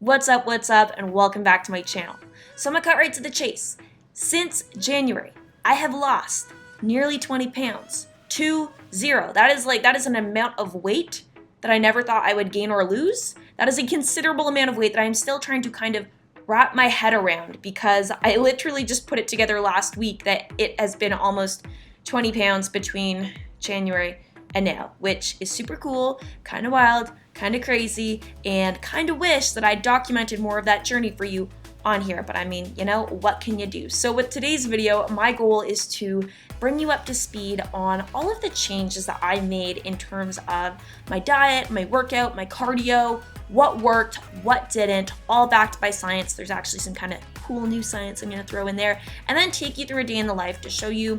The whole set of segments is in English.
What's up, and welcome back to my channel. So I'm gonna cut right to the chase. Since January, I have lost nearly 20 pounds. 20. That is an amount of weight that I never thought I would gain or lose. That is a considerable amount of weight that I'm still trying to kind of wrap my head around, because I literally just put it together last week that it has been almost 20 pounds between January and now, which is super cool, kind of wild, kind of crazy, and kind of wish that I documented more of that journey for you on here. But I mean, you know, what can you do? So with today's video, my goal is to bring you up to speed on all of the changes that I made in terms of my diet, my workout, my cardio, what worked, what didn't, all backed by science. There's actually some kind of cool new science I'm gonna throw in there, and then take you through a day in the life to show you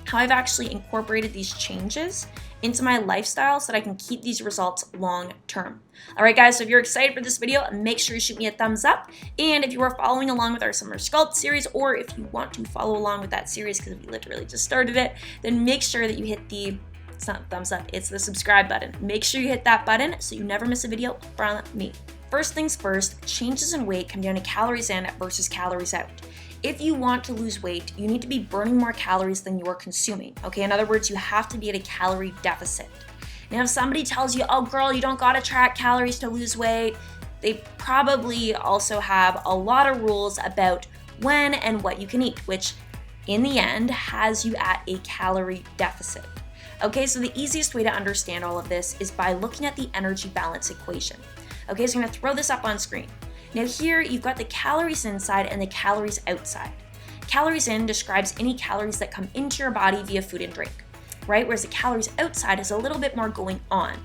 how I've actually incorporated these changes into my lifestyle so that I can keep these results long term. All right, guys, so if you're excited for this video, make sure you shoot me a thumbs up. And if you are following along with our summer sculpt series, or if you want to follow along with that series because we literally just started it, then make sure that you hit the, it's not thumbs up, it's the subscribe button. Make sure you hit that button so you never miss a video from me. First things first, changes in weight come down to calories in versus calories out. If you want to lose weight, you need to be burning more calories than you're consuming, okay? In other words, you have to be at a calorie deficit. Now, if somebody tells you, oh girl, you don't gotta track calories to lose weight, they probably also have a lot of rules about when and what you can eat, which in the end has you at a calorie deficit. Okay, so the easiest way to understand all of this is by looking at the energy balance equation. Okay, so I'm gonna throw this up on screen. Now here, you've got the calories inside and the calories outside. Calories in describes any calories that come into your body via food and drink, right? Whereas the calories outside is a little bit more going on.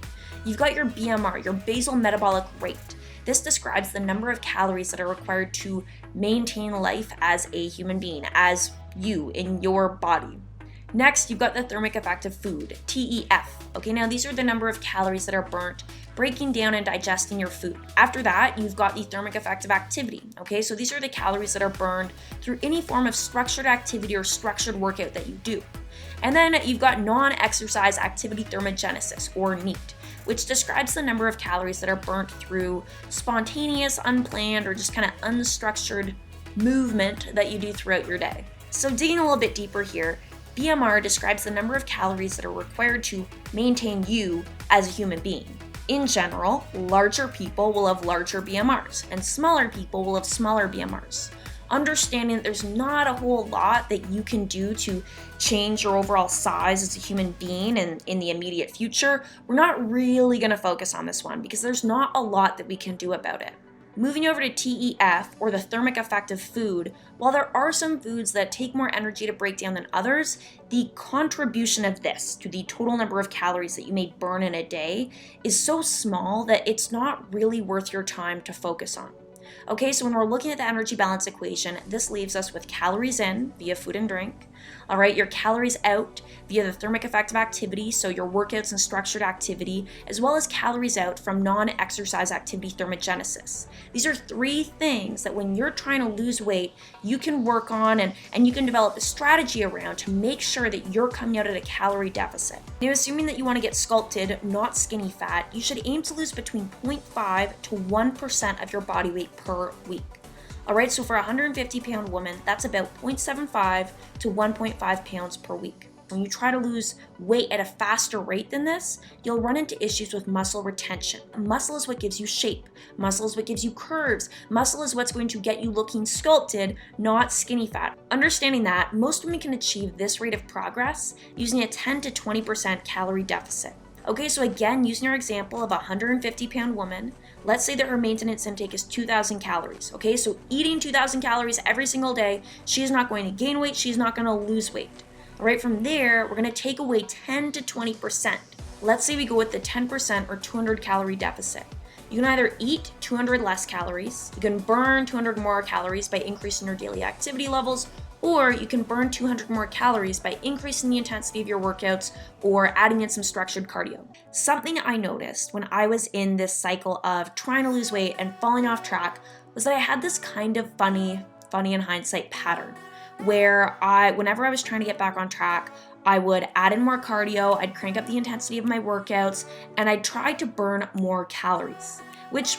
You've got your BMR, your basal metabolic rate. This describes the number of calories that are required to maintain life as a human being, as you in your body. Next, you've got the thermic effect of food, TEF. Okay, now these are the number of calories that are burnt breaking down and digesting your food. After that, you've got the thermic effect of activity. Okay, so these are the calories that are burned through any form of structured activity or structured workout that you do. And then you've got non-exercise activity thermogenesis, or NEAT, which describes the number of calories that are burnt through spontaneous, unplanned, or just kind of unstructured movement that you do throughout your day. So digging a little bit deeper here, BMR describes the number of calories that are required to maintain you as a human being. In general, larger people will have larger BMRs, and smaller people will have smaller BMRs. Understanding that there's not a whole lot that you can do to change your overall size as a human being and in the immediate future, we're not really going to focus on this one because there's not a lot that we can do about it. Moving over to TEF, or the thermic effect of food, while there are some foods that take more energy to break down than others, the contribution of this to the total number of calories that you may burn in a day is so small that it's not really worth your time to focus on. Okay, so when we're looking at the energy balance equation, this leaves us with calories in via food and drink. All right, your calories out via the thermic effect of activity, so your workouts and structured activity, as well as calories out from non-exercise activity thermogenesis. These are three things that when you're trying to lose weight, you can work on and you can develop a strategy around to make sure that you're coming out at a calorie deficit. Now, assuming that you want to get sculpted, not skinny fat, you should aim to lose between 0.5 to 1% of your body weight per week. All right, so for a 150-pound woman, that's about 0.75 to 1.5 pounds per week. When you try to lose weight at a faster rate than this, you'll run into issues with muscle retention. Muscle is what gives you shape. Muscle is what gives you curves. Muscle is what's going to get you looking sculpted, not skinny fat. Understanding that, most women can achieve this rate of progress using a 10 to 20% calorie deficit. Okay, so again, using our example of a 150-pound woman, let's say that her maintenance intake is 2,000 calories. Okay, so eating 2,000 calories every single day, she's not going to gain weight, she's not going to lose weight. All right, from there, we're going to take away 10 to 20%. Let's say we go with the 10% or 200 calorie deficit. You can either eat 200 less calories, you can burn 200 more calories by increasing your daily activity levels, or you can burn 200 more calories by increasing the intensity of your workouts or adding in some structured cardio. Something I noticed when I was in this cycle of trying to lose weight and falling off track was that I had this kind of funny in hindsight pattern where whenever I was trying to get back on track, I would add in more cardio, I'd crank up the intensity of my workouts, and I'd try to burn more calories, which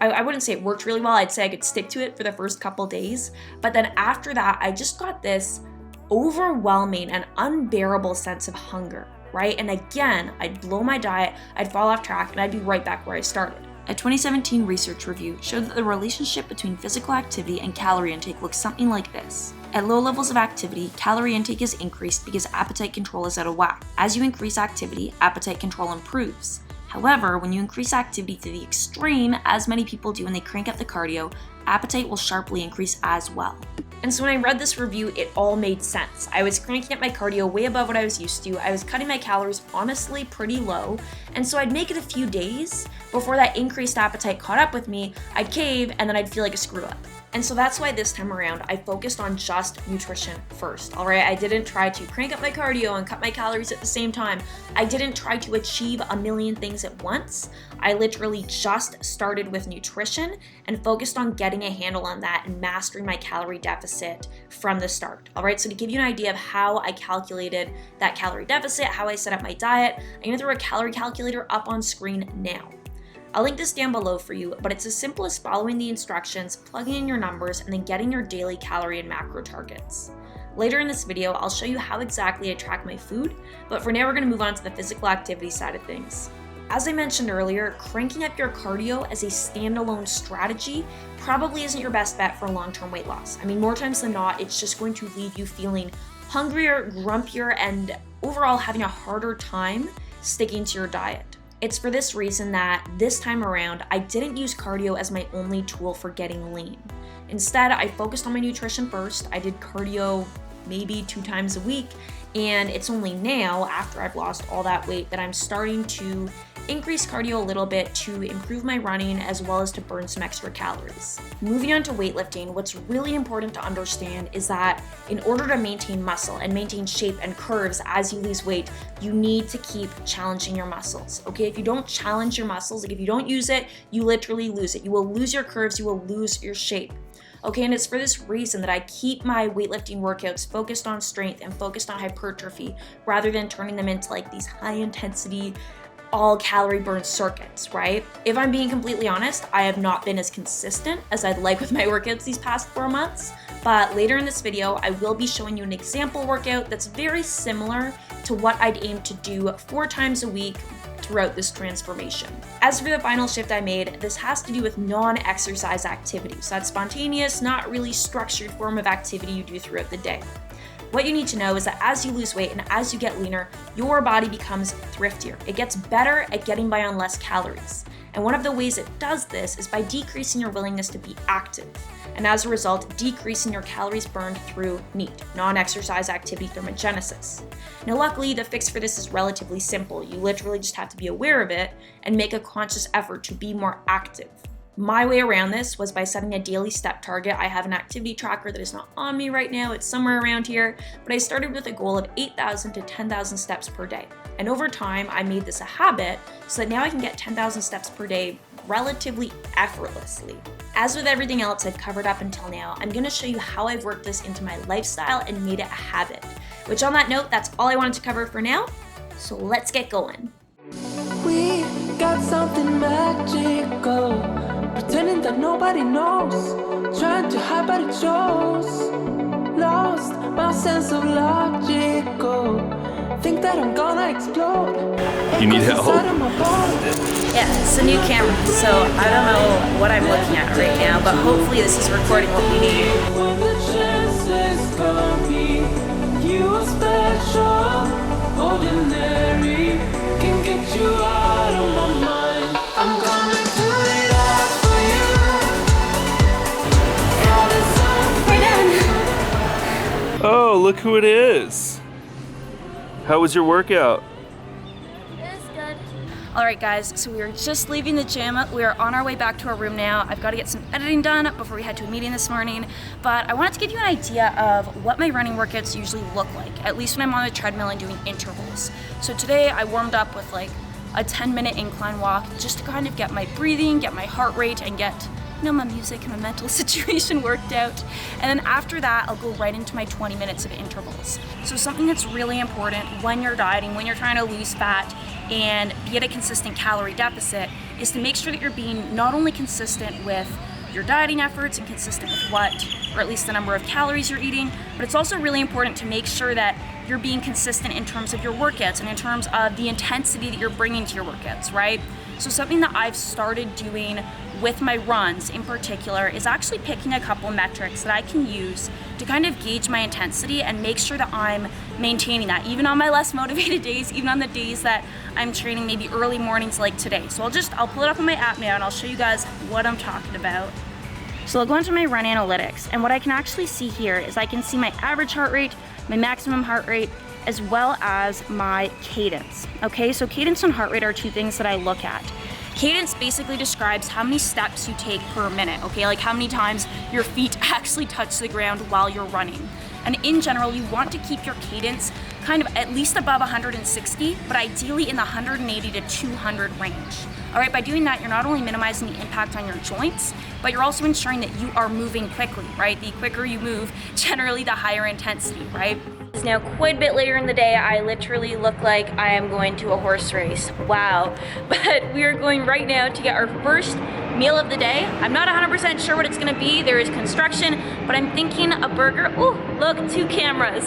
I wouldn't say it worked really well. I'd say I could stick to it for the first couple days. But then after that, I just got this overwhelming and unbearable sense of hunger, right? And again, I'd blow my diet, I'd fall off track, and I'd be right back where I started. A 2017 research review showed that the relationship between physical activity and calorie intake looks something like this. At low levels of activity, calorie intake is increased because appetite control is out of whack. As you increase activity, appetite control improves. However, when you increase activity to the extreme, as many people do when they crank up the cardio, appetite will sharply increase as well. And so when I read this review, it all made sense. I was cranking up my cardio way above what I was used to. I was cutting my calories honestly pretty low. And so I'd make it a few days before that increased appetite caught up with me, I'd cave, and then I'd feel like a screw up. And so that's why this time around, I focused on just nutrition first, all right? I didn't try to crank up my cardio and cut my calories at the same time. I didn't try to achieve a million things at once. I literally just started with nutrition and focused on getting a handle on that and mastering my calorie deficit from the start, all right? So to give you an idea of how I calculated that calorie deficit, how I set up my diet, I'm gonna throw a calorie calculator up on screen now. I'll link this down below for you, but it's as simple as following the instructions, plugging in your numbers, and then getting your daily calorie and macro targets. Later in this video, I'll show you how exactly I track my food, but for now we're gonna move on to the physical activity side of things. As I mentioned earlier, cranking up your cardio as a standalone strategy probably isn't your best bet for long-term weight loss. I mean, more times than not, it's just going to leave you feeling hungrier, grumpier, and overall having a harder time sticking to your diet. It's for this reason that this time around, I didn't use cardio as my only tool for getting lean. Instead, I focused on my nutrition first. I did cardio maybe 2 times a week, and it's only now, after I've lost all that weight, that I'm starting to increase cardio a little bit to improve my running as well as to burn some extra calories. Moving on to weightlifting, what's really important to understand is that in order to maintain muscle and maintain shape and curves as you lose weight, you need to keep challenging your muscles, okay? If you don't challenge your muscles, like if you don't use it, you literally lose it. You will lose your curves, you will lose your shape. Okay, and it's for this reason that I keep my weightlifting workouts focused on strength and focused on hypertrophy rather than turning them into like these high intensity, all calorie burn circuits, right? If I'm being completely honest, I have not been as consistent as I'd like with my workouts these past 4 months, but later in this video, I will be showing you an example workout that's very similar to what I'd aim to do 4 times a week throughout this transformation. As for the final shift I made, this has to do with non-exercise activities. So that's spontaneous, not really structured form of activity you do throughout the day. What you need to know is that as you lose weight and as you get leaner, your body becomes thriftier. It gets better at getting by on less calories. And one of the ways it does this is by decreasing your willingness to be active. And as a result, decreasing your calories burned through NEAT, non-exercise activity thermogenesis. Now luckily, the fix for this is relatively simple. You literally just have to be aware of it and make a conscious effort to be more active. My way around this was by setting a daily step target. I have an activity tracker that is not on me right now, it's somewhere around here, but I started with a goal of 8,000 to 10,000 steps per day. And over time, I made this a habit so that now I can get 10,000 steps per day relatively effortlessly. As with everything else I've covered up until now, I'm gonna show you how I've worked this into my lifestyle and made it a habit. Which on that note, that's all I wanted to cover for now, so let's get going. We got something magical, pretending that nobody knows, trying to hide but it shows. Lost my sense of logical, think that I'm gonna explode. You need help? Yeah, it's a new camera, so I don't know what I'm looking at right now, but hopefully this is recording what we need. When the chances come, you are special, ordinary, can get you out of my mind. I'm gonna do it all for you. We're done. Oh, look who it is. How was your workout? Alright guys, so we are just leaving the gym. We are on our way back to our room now. I've got to get some editing done before we head to a meeting this morning, but I wanted to give you an idea of what my running workouts usually look like, at least when I'm on the treadmill and doing intervals. So today I warmed up with like a 10-minute incline walk just to kind of get my breathing, get my heart rate, and get my music and my mental situation worked out. And then after that, I'll go right into my 20 minutes of intervals. So something that's really important when you're dieting, when you're trying to lose fat and be at a consistent calorie deficit, is to make sure that you're being not only consistent with your dieting efforts and consistent with what, or at least the number of calories you're eating, but it's also really important to make sure that you're being consistent in terms of your workouts and in terms of the intensity that you're bringing to your workouts, right? So something that I've started doing with my runs in particular is actually picking a couple metrics that I can use to kind of gauge my intensity and make sure that I'm maintaining that, even on my less motivated days, even on the days that I'm training maybe early mornings like today. So I'll pull it up on my app now and I'll show you guys what I'm talking about. So I'll go into my run analytics, and what I can actually see here is I can see my average heart rate, my maximum heart rate, as well as my cadence. Okay, so cadence and heart rate are two things that I look at. Cadence basically describes how many steps you take per minute, okay? Like how many times your feet actually touch the ground while you're running. And in general, you want to keep your cadence kind of at least above 160, but ideally in the 180 to 200 range. All right, by doing that, you're not only minimizing the impact on your joints, but you're also ensuring that you are moving quickly, right? The quicker you move, generally the higher intensity, right? It's now quite a bit later in the day. I literally look like I am going to a horse race. Wow. But we are going right now to get our first meal of the day. I'm not 100% sure what it's gonna be. There is construction, but I'm thinking a burger. Ooh, look, 2 cameras.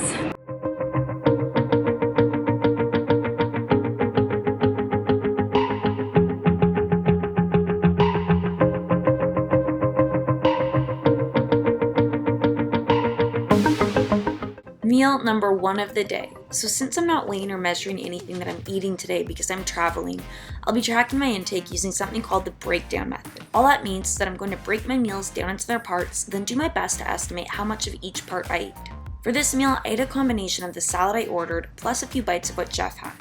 Meal number 1 of the day. So since I'm not weighing or measuring anything that I'm eating today because I'm traveling, I'll be tracking my intake using something called the breakdown method. All that means is that I'm going to break my meals down into their parts, then do my best to estimate how much of each part I ate. For this meal, I ate a combination of the salad I ordered plus a few bites of what Jeff had.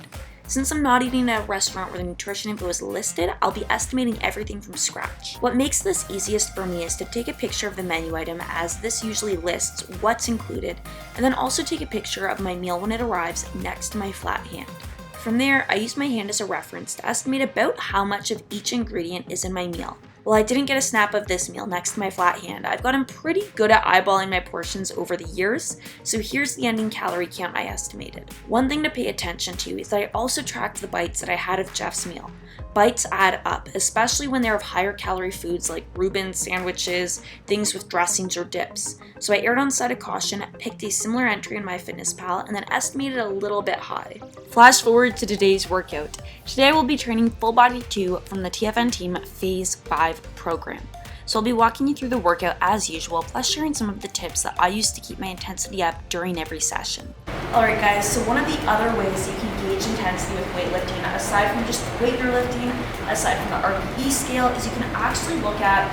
Since I'm not eating at a restaurant where the nutrition info is listed, I'll be estimating everything from scratch. What makes this easiest for me is to take a picture of the menu item, as this usually lists what's included, and then also take a picture of my meal when it arrives next to my flat hand. From there, I use my hand as a reference to estimate about how much of each ingredient is in my meal. While I didn't get a snap of this meal next to my flat hand, I've gotten pretty good at eyeballing my portions over the years, so here's the ending calorie count I estimated. One thing to pay attention to is that I also tracked the bites that I had of Jeff's meal. Bites add up, especially when they're of higher calorie foods like Reuben sandwiches, things with dressings or dips. So I erred on the side of caution, picked a similar entry in MyFitnessPal, and then estimated a little bit high. Flash forward to today's workout. Today I will be training full body 2 from the TFN Team Phase 5 program. So I'll be walking you through the workout as usual, plus sharing some of the tips that I use to keep my intensity up during every session. Alright guys, so one of the other ways you can gauge intensity with weightlifting, aside from just the weight you're lifting, aside from the RPE scale, is you can actually look at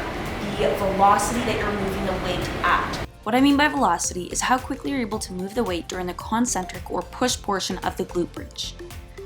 the velocity that you're moving the weight at. What I mean by velocity is how quickly you're able to move the weight during the concentric or push portion of the glute bridge.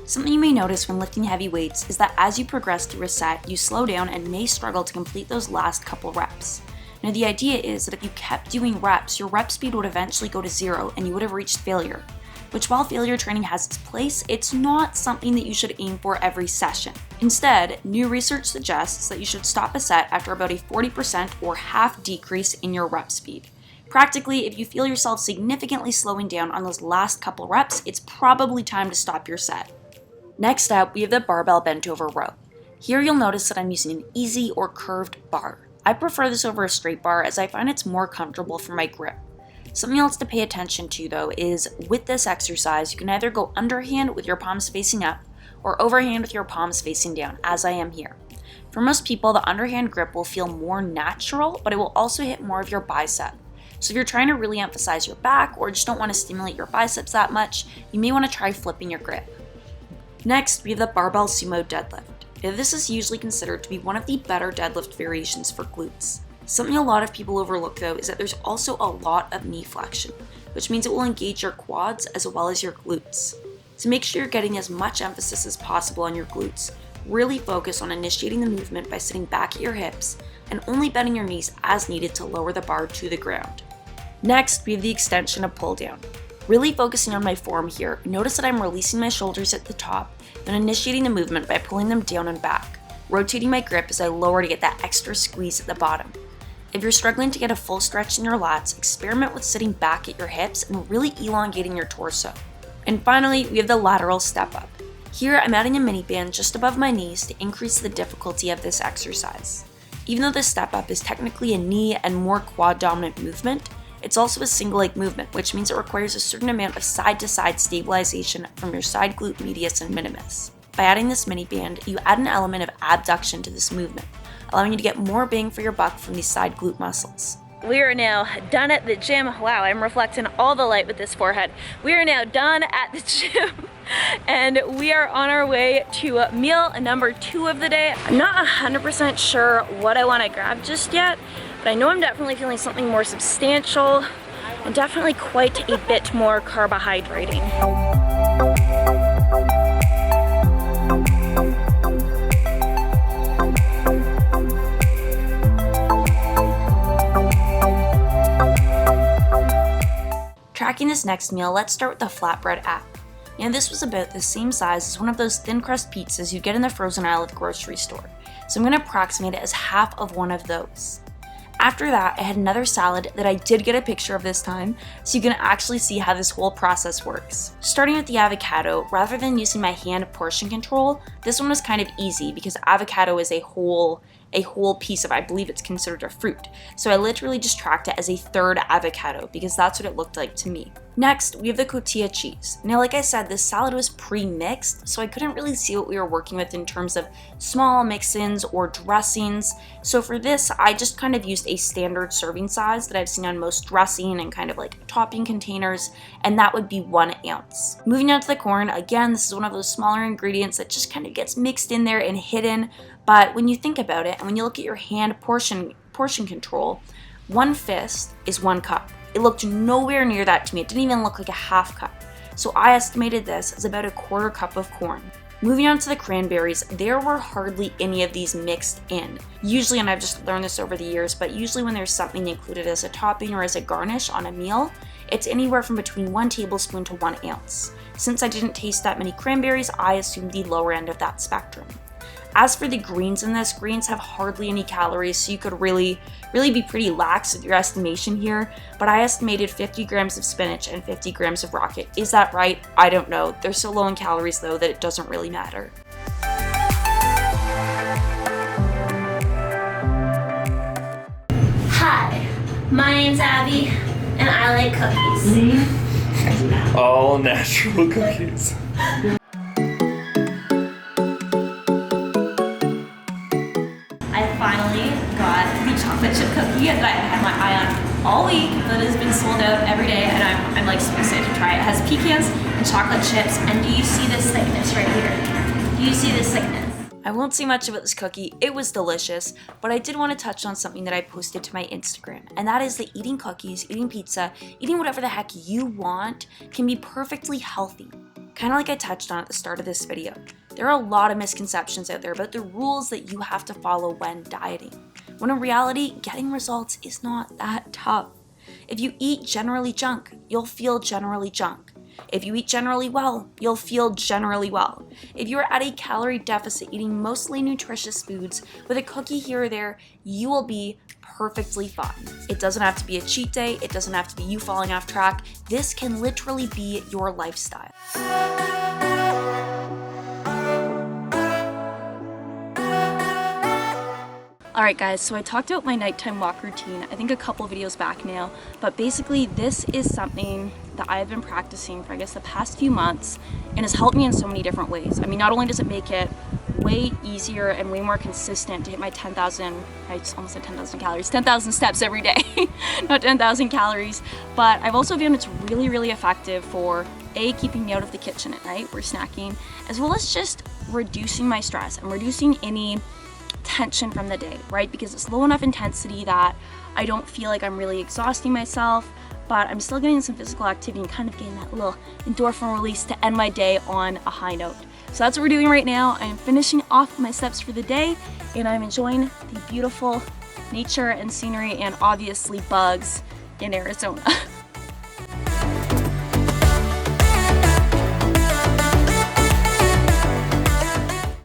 Something you may notice when lifting heavy weights is that as you progress through a set, you slow down and may struggle to complete those last couple reps. Now the idea is that if you kept doing reps, your rep speed would eventually go to 0 and you would have reached failure. Which, while failure training has its place, it's not something that you should aim for every session. Instead, new research suggests that you should stop a set after about a 40% or half decrease in your rep speed. Practically, if you feel yourself significantly slowing down on those last couple reps, it's probably time to stop your set. Next up, we have the barbell bent over row. Here you'll notice that I'm using an easy or curved bar. I prefer this over a straight bar as I find it's more comfortable for my grip. Something else to pay attention to though is with this exercise, you can either go underhand with your palms facing up or overhand with your palms facing down, as I am here. For most people, the underhand grip will feel more natural, but it will also hit more of your bicep. So if you're trying to really emphasize your back or just don't want to stimulate your biceps that much, you may want to try flipping your grip. Next, we have the barbell sumo deadlift. Now, this is usually considered to be one of the better deadlift variations for glutes. Something a lot of people overlook though is that there's also a lot of knee flexion, which means it will engage your quads as well as your glutes. So make sure you're getting as much emphasis as possible on your glutes. Really focus on initiating the movement by sitting back at your hips and only bending your knees as needed to lower the bar to the ground. Next, we have the extension of pull down. Really focusing on my form here, notice that I'm releasing my shoulders at the top, then initiating the movement by pulling them down and back, rotating my grip as I lower to get that extra squeeze at the bottom. If you're struggling to get a full stretch in your lats, experiment with sitting back at your hips and really elongating your torso. And finally, we have the lateral step up. Here, I'm adding a mini band just above my knees to increase the difficulty of this exercise. Even though this step up is technically a knee and more quad dominant movement, it's also a single leg movement, which means it requires a certain amount of side to side stabilization from your side glute medius and minimus. By adding this mini band, you add an element of abduction to this movement, allowing you to get more bang for your buck from these side glute muscles. We are now done at the gym. Wow, I'm reflecting all the light with this forehead. We are now done at the gym and we are on our way to meal number 2 of the day. I'm not 100% sure what I want to grab just yet, but I know I'm definitely feeling something more substantial and definitely quite a bit more carbohydrating. Tracking this next meal, let's start with the flatbread app. Now this was about the same size as one of those thin crust pizzas you get in the frozen aisle at the grocery store, so I'm going to approximate it as half of one of those. After that, I had another salad that I did get a picture of this time, so you can actually see how this whole process works. Starting with the avocado, rather than using my hand portion control, this one was kind of easy because avocado is a whole piece of, I believe it's considered a fruit. So I literally just tracked it as a third avocado because that's what it looked like to me. Next, we have the cotija cheese. Now, like I said, this salad was pre-mixed, so I couldn't really see what we were working with in terms of small mix-ins or dressings. So for this, I just kind of used a standard serving size that I've seen on most dressing and kind of like topping containers, and that would be 1 ounce. Moving on to the corn, again, this is one of those smaller ingredients that just kind of gets mixed in there and hidden. But when you think about it, and when you look at your hand portion control, 1 fist is 1 cup. It looked nowhere near that to me. It didn't even look like a half cup. So I estimated this as about a 1/4 cup of corn. Moving on to the cranberries, there were hardly any of these mixed in. Usually, and I've just learned this over the years, but usually when there's something included as a topping or as a garnish on a meal, it's anywhere from between 1 tablespoon to 1 ounce. Since I didn't taste that many cranberries, I assumed the lower end of that spectrum. As for the greens in this, greens have hardly any calories, so you could really be pretty lax with your estimation here, but I estimated 50 grams of spinach and 50 grams of rocket. Is that right? I don't know. They're so low in calories though that it doesn't really matter. Hi, my name's Abby, and I like cookies. All natural cookies. I finally got the chocolate chip cookie that I had my eye on all week that has been sold out every day, and I'm like so excited to try it. It has pecans and chocolate chips, and do you see this thickness right here? Do you see this thickness? I won't say much about this cookie. It was delicious, but I did want to touch on something that I posted to my Instagram, and that is that eating cookies, eating pizza, eating whatever the heck you want can be perfectly healthy. Kind of like I touched on at the start of this video. There are a lot of misconceptions out there about the rules that you have to follow when dieting, when in reality, getting results is not that tough. If you eat generally junk, you'll feel generally junk. If you eat generally well, you'll feel generally well. If you're at a calorie deficit eating mostly nutritious foods with a cookie here or there, you will be perfectly fine. It doesn't have to be a cheat day. It doesn't have to be you falling off track. This can literally be your lifestyle. Alright guys, so I talked about my nighttime walk routine, I think a couple videos back now, but basically this is something that I have been practicing for I guess the past few months and has helped me in so many different ways. I mean, not only does it make it way easier and way more consistent to hit my 10,000, I almost said 10,000 calories, 10,000 steps every day, not 10,000 calories, but I've also found it's really effective for keeping me out of the kitchen at night, or snacking, as well as just reducing my stress and reducing any tension from the day, right? Because it's low enough intensity that I don't feel like I'm really exhausting myself, but I'm still getting some physical activity and kind of getting that little endorphin release to end my day on a high note. So that's what we're doing right now. I'm finishing off my steps for the day, and I'm enjoying the beautiful nature and scenery and obviously bugs in Arizona.